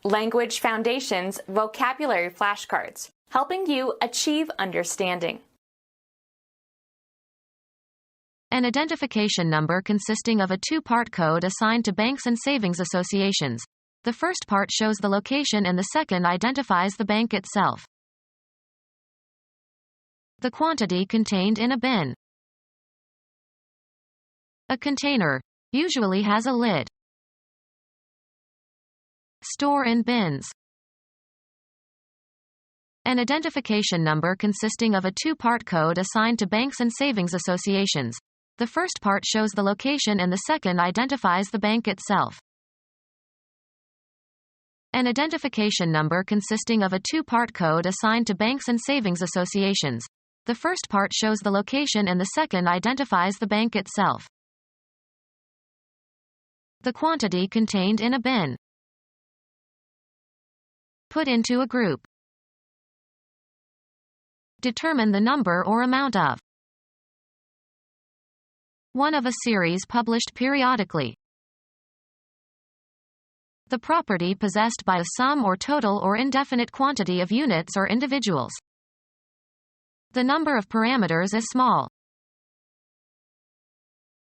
Language Foundations Vocabulary Flashcards, helping you achieve understanding. An identification number consisting of a two-part code assigned to banks and savings associations. The first part shows the location and the second identifies the bank itself. The quantity contained in a bin. A container usually has a lid. Store in bins. An identification number consisting of a two-part code assigned to banks and savings associations. The first part shows the location and the second identifies the bank itself. An identification number consisting of a two-part code assigned to banks and savings associations. The first part shows the location and the second identifies the bank itself. The quantity contained in a bin. Put into a group. Determine the number or amount of. One of a series published periodically. The property possessed by a sum or total or indefinite quantity of units or individuals. The number of parameters is small.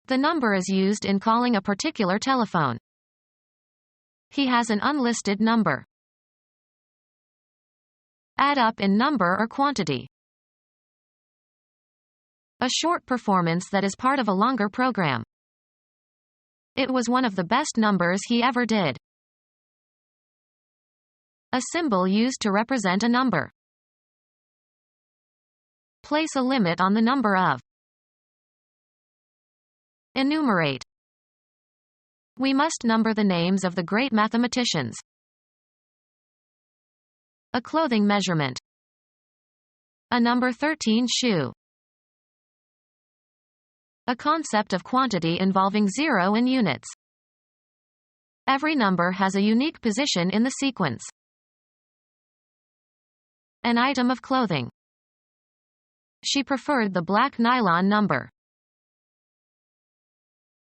The number is used in calling a particular telephone. He has an unlisted number. Add up in number or quantity. A short performance that is part of a longer program. It was one of the best numbers he ever did. A symbol used to represent a number. Place a limit on the number of. Enumerate. We must number the names of the great mathematicians. A clothing measurement. A number 13 shoe. A concept of quantity involving zero and units. Every number has a unique position in the sequence. An item of clothing. She preferred the black nylon number.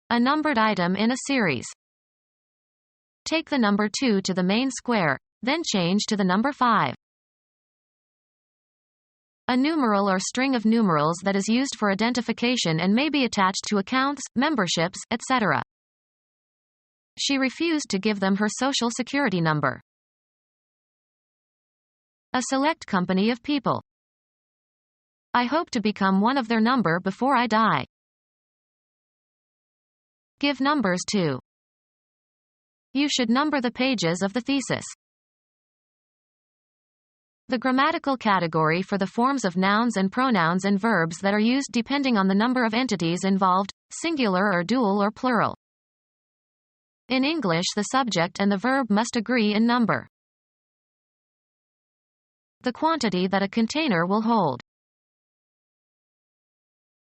A numbered item in a series. Take the number 2 to the main square, then change to the number 5. A numeral or string of numerals that is used for identification and may be attached to accounts, memberships, etc. She refused to give them her social security number. A select company of people. I hope to become one of their number before I die. Give numbers to. You should number the pages of the thesis. The grammatical category for the forms of nouns and pronouns and verbs that are used depending on the number of entities involved, singular or dual or plural. In English, the subject and the verb must agree in number. The quantity that a container will hold.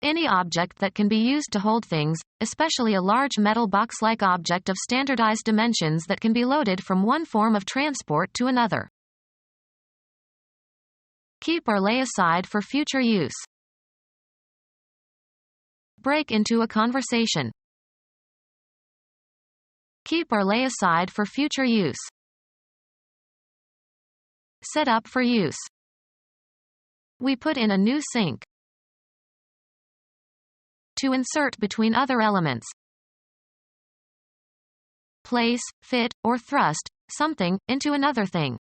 Any object that can be used to hold things, especially a large metal box-like object of standardized dimensions that can be loaded from one form of transport to another. Keep or lay aside for future use. Break into a conversation. Keep or lay aside for future use. Set up for use. We put in a new sink. To insert between other elements. Place, fit, or thrust something into another thing.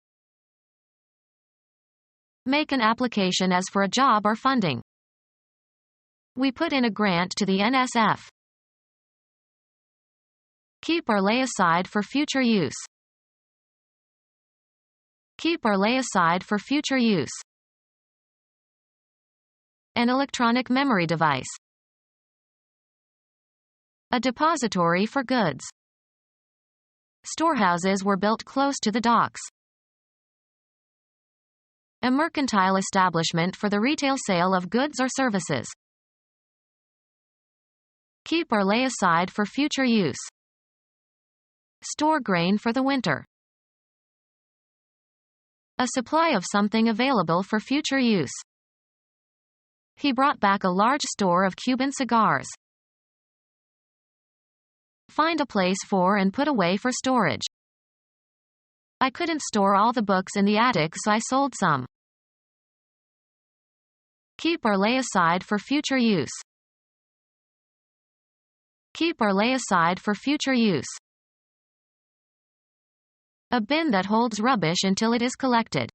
Make an application as for a job or funding. We put in a grant to the NSF. Keep or lay aside for future use. Keep or lay aside for future use. An electronic memory device. A depository for goods. Storehouses were built close to the docks. A mercantile establishment for the retail sale of goods or services. Keep or lay aside for future use. Store grain for the winter. A supply of something available for future use. He brought back a large store of Cuban cigars. Find a place for and put away for storage. I couldn't store all the books in the attic, so I sold some. Keep or lay aside for future use. Keep or lay aside for future use. A bin that holds rubbish until it is collected.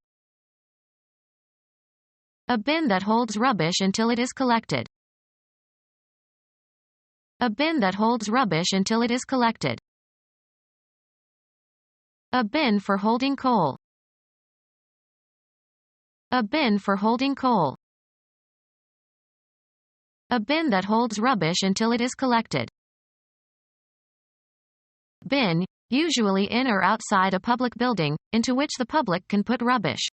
A bin that holds rubbish until it is collected. A bin that holds rubbish until it is collected. A bin for holding coal. A bin for holding coal. A bin that holds rubbish until it is collected. Bin, usually in or outside a public building, into which the public can put rubbish.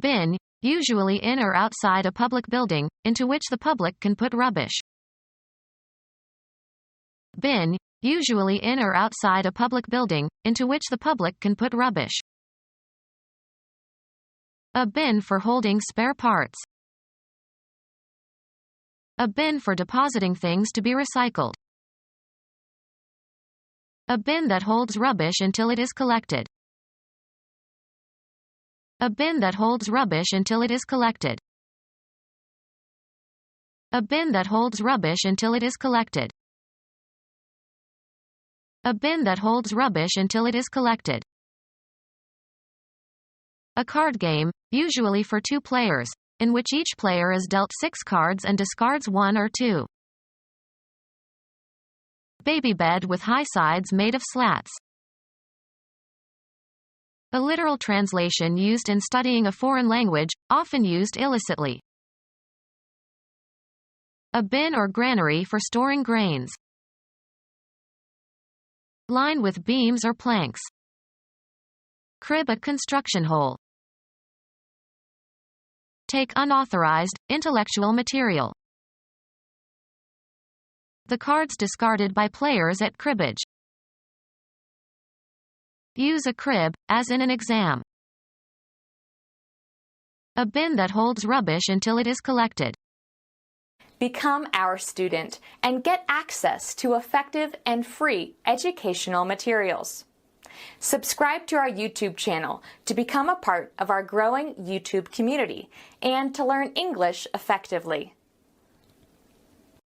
Bin, usually in or outside a public building, into which the public can put rubbish. Bin, usually in or outside a public building, into which the public can put rubbish. A bin for holding spare parts. A bin for depositing things to be recycled. A bin that holds rubbish until it is collected. A bin that holds rubbish until it is collected. A bin that holds rubbish until it is collected. A bin that holds rubbish until it is collected. A card game, usually for 2 players, in which each player is dealt 6 cards and discards 1 or 2. Baby bed with high sides made of slats. A literal translation used in studying a foreign language, often used illicitly. A bin or granary for storing grains. Line with beams or planks. Crib at construction hole. Take unauthorized, intellectual material. The cards discarded by players at cribbage. Use a crib, as in an exam. A bin that holds rubbish until it is collected. Become our student and get access to effective and free educational materials. Subscribe to our YouTube channel to become a part of our growing YouTube community and to learn English effectively.